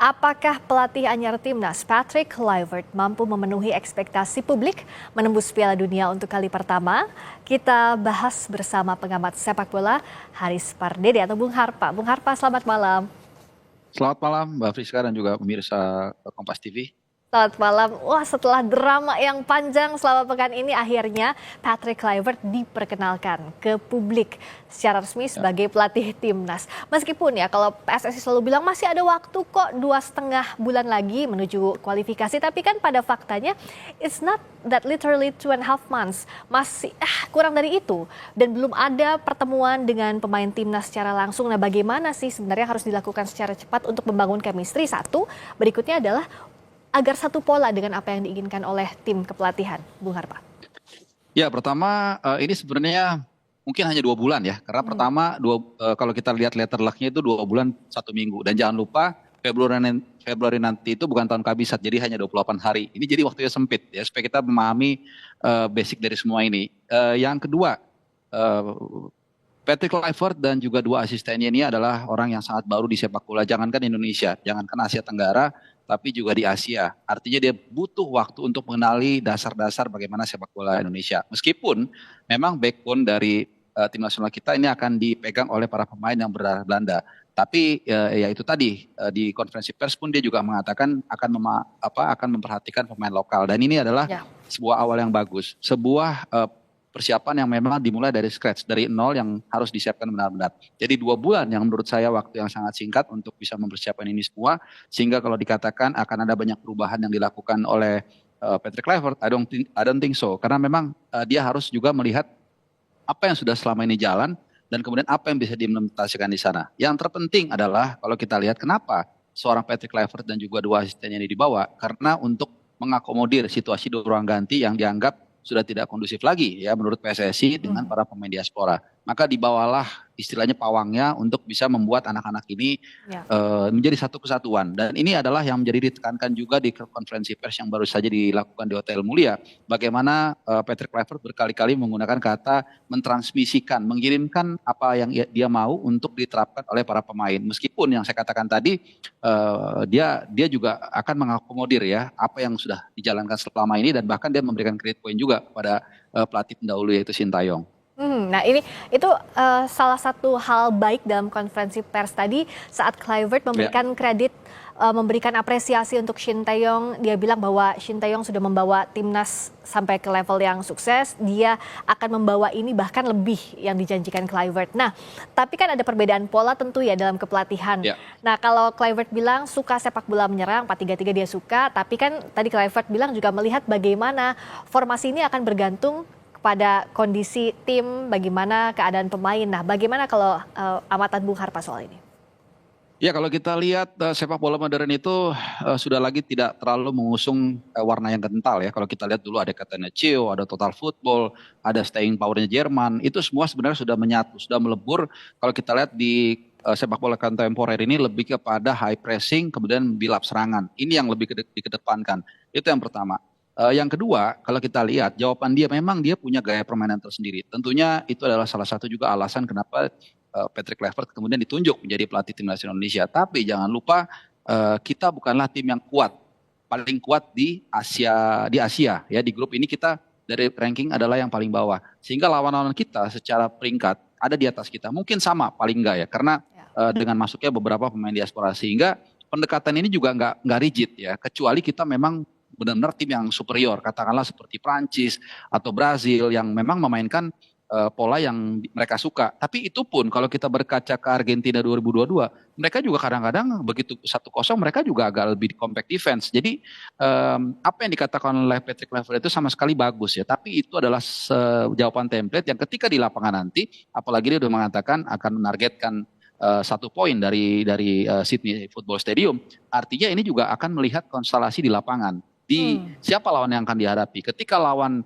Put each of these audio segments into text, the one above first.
Apakah pelatih anyar timnas Patrick Kluivert mampu memenuhi ekspektasi publik menembus Piala Dunia untuk kali pertama? Kita bahas bersama pengamat sepak bola Haris Pardede atau Bung Harpa. Bung Harpa, selamat malam. Selamat malam Mbak Friska dan juga pemirsa Kompas TV. Selamat malam. Wah, setelah drama yang panjang selama pekan ini, akhirnya Patrick Kluivert diperkenalkan ke publik secara resmi sebagai pelatih timnas. Meskipun ya, kalau PSSI selalu bilang masih ada waktu kok 2,5 bulan lagi menuju kualifikasi. Tapi kan pada faktanya, it's not that literally 2.5 months. Masih kurang dari itu. Dan belum ada pertemuan dengan pemain timnas secara langsung. Nah, bagaimana sih sebenarnya harus dilakukan secara cepat untuk membangun chemistry? Satu, berikutnya adalah agar satu pola dengan apa yang diinginkan oleh tim kepelatihan, Bung Harpa. Ya, pertama ini sebenarnya mungkin hanya 2 bulan ya. Karena pertama kalau kita lihat letter luck-nya itu 2 bulan 1 minggu. Dan jangan lupa Februari nanti itu bukan tahun kabisat, jadi hanya 28 hari. Ini jadi waktunya sempit ya, supaya kita memahami basic dari semua ini. Yang kedua, Patrick Kluivert dan juga 2 asistennya ini adalah orang yang sangat baru di sepak bola. Jangankan Indonesia, jangankan Asia Tenggara, tapi juga di Asia. Artinya dia butuh waktu untuk mengenali dasar-dasar bagaimana sepak bola Indonesia. Meskipun memang backbone dari tim nasional kita ini akan dipegang oleh para pemain yang berdarah Belanda. Tapi ya itu tadi di konferensi pers pun dia juga mengatakan akan memperhatikan pemain lokal. Dan ini adalah sebuah awal yang bagus. Sebuah persiapan yang memang dimulai dari scratch, dari nol yang harus disiapkan benar-benar. Jadi 2 bulan yang menurut saya waktu yang sangat singkat untuk bisa mempersiapkan ini semua, sehingga kalau dikatakan akan ada banyak perubahan yang dilakukan oleh Patrick Kluivert, I don't think so. Karena memang dia harus juga melihat apa yang sudah selama ini jalan, dan kemudian apa yang bisa diimplementasikan di sana. Yang terpenting adalah kalau kita lihat kenapa seorang Patrick Kluivert dan juga 2 asistennya ini dibawa, karena untuk mengakomodir situasi di ruang ganti yang dianggap sudah tidak kondusif lagi ya menurut PSSI dengan para pemain diaspora. Maka dibawalah istilahnya pawangnya untuk bisa membuat anak-anak ini menjadi satu kesatuan. Dan ini adalah yang menjadi ditekankan juga di konferensi pers yang baru saja dilakukan di Hotel Mulia. Bagaimana Patrick Kluivert berkali-kali menggunakan kata mentransmisikan, mengirimkan apa yang dia mau untuk diterapkan oleh para pemain. Meskipun yang saya katakan tadi dia juga akan mengakomodir ya apa yang sudah dijalankan selama ini, dan bahkan dia memberikan credit point juga kepada pelatih pendahulu yaitu Sintayong. Nah itu salah satu hal baik dalam konferensi pers tadi saat Kluivert memberikan kredit, memberikan apresiasi untuk Shin Tae-yong. Dia bilang bahwa Shin Tae-yong sudah membawa timnas sampai ke level yang sukses. Dia akan membawa ini bahkan lebih yang dijanjikan Kluivert. Nah, tapi kan ada perbedaan pola tentu ya dalam kepelatihan. Nah, kalau Kluivert bilang suka sepak bola menyerang, 4-3-3 dia suka. Tapi kan tadi Kluivert bilang juga melihat bagaimana formasi ini akan bergantung pada kondisi tim, bagaimana keadaan pemain. Nah, bagaimana kalau amatan Bung Harpa soal ini? Ya, kalau kita lihat sepak bola modern itu sudah lagi tidak terlalu mengusung warna yang kental ya. Kalau kita lihat dulu ada katanya Cio, ada Total Football, ada Staying Power-nya Jerman. Itu semua sebenarnya sudah menyatu, sudah melebur. Kalau kita lihat di sepak bola kontemporer ini lebih kepada high pressing, kemudian build up serangan. Ini yang lebih dikedepankan. Itu yang pertama. Yang kedua, kalau kita lihat jawaban dia, memang dia punya gaya permainan tersendiri. Tentunya itu adalah salah satu juga alasan kenapa Patrick Kluivert kemudian ditunjuk menjadi pelatih tim nasional Indonesia. Tapi jangan lupa kita bukanlah tim yang kuat, paling kuat di Asia ya. Di grup ini kita dari ranking adalah yang paling bawah. Sehingga lawan-lawan kita secara peringkat ada di atas kita. Mungkin sama paling enggak ya, karena dengan masuknya beberapa pemain diaspora, sehingga pendekatan ini juga nggak rigid ya. Kecuali kita memang benar-benar tim yang superior, katakanlah seperti Prancis atau Brazil yang memang memainkan pola yang mereka suka. Tapi itu pun kalau kita berkaca ke Argentina 2022, mereka juga kadang-kadang begitu 1-0 mereka juga agak lebih compact defense. Jadi apa yang dikatakan oleh Patrick Kluivert itu sama sekali bagus ya. Tapi itu adalah jawaban template yang ketika di lapangan nanti, apalagi dia sudah mengatakan akan menargetkan 1 poin dari Sydney Football Stadium. Artinya ini juga akan melihat konstelasi di lapangan. Siapa lawan yang akan dihadapi. Ketika lawan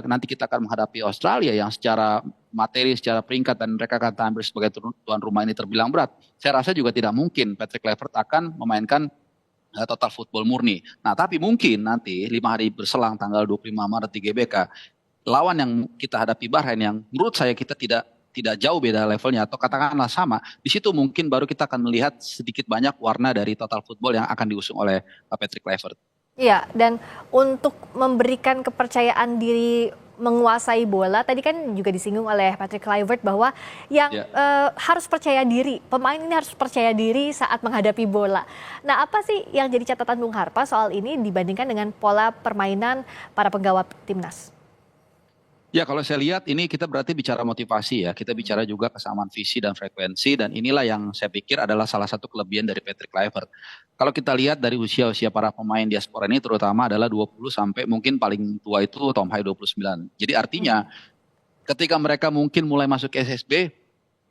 nanti kita akan menghadapi Australia yang secara materi, secara peringkat dan mereka akan tampil sebagai tuan rumah ini terbilang berat. Saya rasa juga tidak mungkin Patrick Kluivert akan memainkan total football murni. Nah, tapi mungkin nanti 5 hari berselang tanggal 25 Maret di GBK, lawan yang kita hadapi Bahrain yang menurut saya kita tidak tidak jauh beda levelnya atau katakanlah sama, di situ mungkin baru kita akan melihat sedikit banyak warna dari total football yang akan diusung oleh Patrick Kluivert. Iya, dan untuk memberikan kepercayaan diri menguasai bola, tadi kan juga disinggung oleh Patrick Kluivert bahwa yang Ya. harus percaya diri, pemain ini harus percaya diri saat menghadapi bola. Nah, apa sih yang jadi catatan Bung Harpa soal ini dibandingkan dengan pola permainan para penggawa timnas? Ya, kalau saya lihat ini kita berarti bicara motivasi ya. Kita bicara juga kesamaan visi dan frekuensi dan inilah yang saya pikir adalah salah satu kelebihan dari Patrick Kluivert. Kalau kita lihat dari usia-usia para pemain diaspora ini terutama adalah 20 sampai mungkin paling tua itu Tom Hai 29. Jadi artinya ketika mereka mungkin mulai masuk ke SSB,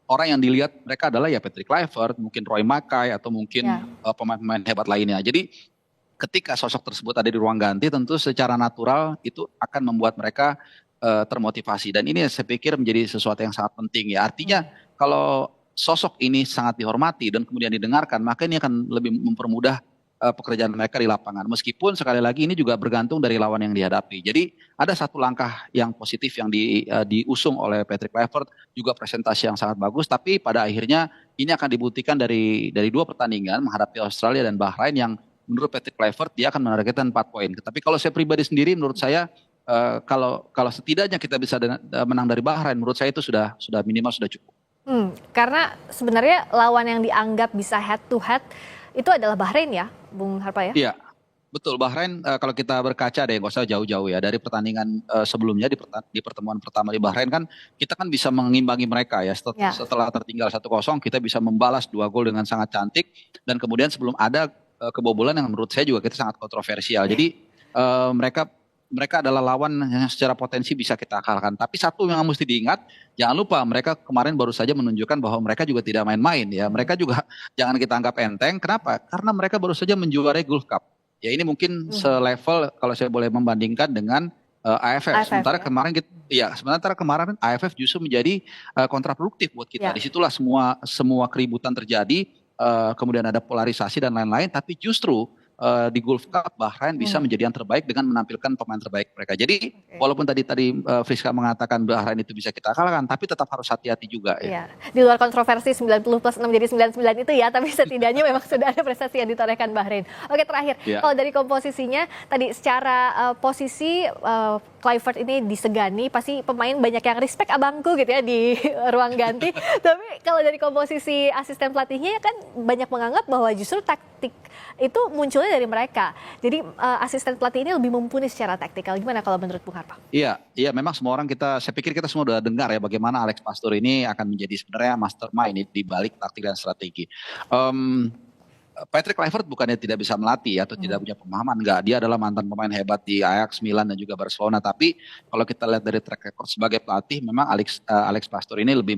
orang yang dilihat mereka adalah ya Patrick Kluivert, mungkin Roy Mackay atau mungkin Ya. pemain-pemain hebat lainnya. Jadi ketika sosok tersebut ada di ruang ganti tentu secara natural itu akan membuat mereka termotivasi dan ini saya pikir menjadi sesuatu yang sangat penting ya. Artinya kalau sosok ini sangat dihormati dan kemudian didengarkan, maka ini akan lebih mempermudah pekerjaan mereka di lapangan. Meskipun sekali lagi ini juga bergantung dari lawan yang dihadapi. Jadi ada satu langkah yang positif yang diusung oleh Patrick Kluivert, juga presentasi yang sangat bagus, tapi pada akhirnya ini akan dibuktikan dari dua pertandingan menghadapi Australia dan Bahrain yang menurut Patrick Kluivert dia akan menargetkan 4 poin. Tapi kalau saya pribadi sendiri menurut saya kalau setidaknya kita bisa menang dari Bahrain, menurut saya itu sudah minimal sudah cukup. Karena sebenarnya lawan yang dianggap bisa head to head itu adalah Bahrain ya, Bung Harpa ya? Iya, betul. Bahrain kalau kita berkaca deh, nggak usah jauh-jauh ya dari pertandingan sebelumnya di pertemuan pertama di Bahrain kan kita kan bisa mengimbangi mereka ya. Ya. Setelah tertinggal 1-0 kita bisa membalas 2 gol dengan sangat cantik dan kemudian sebelum ada kebobolan yang menurut saya juga kita sangat kontroversial. Jadi mereka adalah lawan yang secara potensi bisa kita kalahkan. Tapi satu yang mesti diingat, jangan lupa mereka kemarin baru saja menunjukkan bahwa mereka juga tidak main-main ya. Mereka juga jangan kita anggap enteng. Kenapa? Karena mereka baru saja menjuarai Gulf Cup. Ya ini mungkin selevel kalau saya boleh membandingkan dengan AFF. Sementara ya. kemarin AFF justru menjadi kontraproduktif buat kita. Ya. Disitulah semua keributan terjadi, kemudian ada polarisasi dan lain-lain. Tapi justru di Gulf Cup Bahrain bisa menjadi yang terbaik dengan menampilkan pemain terbaik mereka. Jadi walaupun tadi Friska mengatakan Bahrain itu bisa kita kalahkan, tapi tetap harus hati-hati juga ya. Iya. Di luar kontroversi 90 plus 6 jadi 99 itu ya, tapi setidaknya memang sudah ada prestasi yang ditorehkan Bahrain. Oke, terakhir, kalau dari komposisinya tadi secara posisi Kluivert ini disegani, pasti pemain banyak yang respect abangku gitu ya di ruang ganti. Tapi kalau dari komposisi asisten pelatihnya kan banyak menganggap bahwa justru taktik itu munculnya dari mereka. Jadi asisten pelatih ini lebih mumpuni secara taktikal. Gimana kalau menurut Bung Harpa? Iya, memang semua orang saya pikir kita semua udah dengar ya bagaimana Alex Pastor ini akan menjadi sebenarnya mastermind di balik taktik dan strategi. Patrick Kluivert bukannya tidak bisa melatih atau tidak punya pemahaman, enggak. Dia adalah mantan pemain hebat di Ajax, Milan dan juga Barcelona. Tapi kalau kita lihat dari track record sebagai pelatih, memang Alex Pastor ini lebih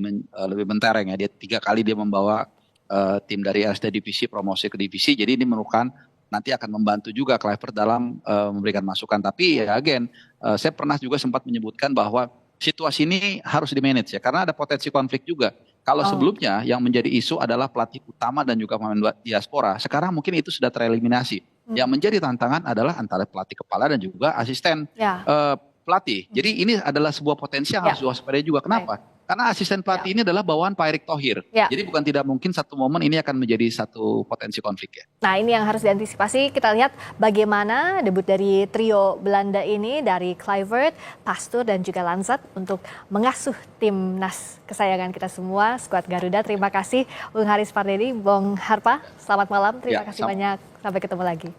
mentereng ya. Dia 3 kali dia membawa tim dari SD divisi promosi ke divisi. Jadi ini merupakan nanti akan membantu juga Kluivert dalam memberikan masukan. Tapi ya saya pernah juga sempat menyebutkan bahwa situasi ini harus di-manage ya, karena ada potensi konflik juga. Kalau sebelumnya yang menjadi isu adalah pelatih utama dan juga pemain diaspora, sekarang mungkin itu sudah tereliminasi. Yang menjadi tantangan adalah antara pelatih kepala dan juga asisten pelatih. Jadi ini adalah sebuah potensi yang harus diwaspadai juga. Kenapa? Karena asisten pelatih ini adalah bawaan Pak Erick Thohir. Jadi bukan tidak mungkin satu momen ini akan menjadi satu potensi konflik ya. Nah, ini yang harus diantisipasi. Kita lihat bagaimana debut dari trio Belanda ini dari Kluivert, Pastor dan juga Lansat untuk mengasuh timnas kesayangan kita semua, skuad Garuda. Terima kasih Bung Haris Pardede, Bung Harpa. Selamat malam. Terima kasih banyak. Sampai ketemu lagi.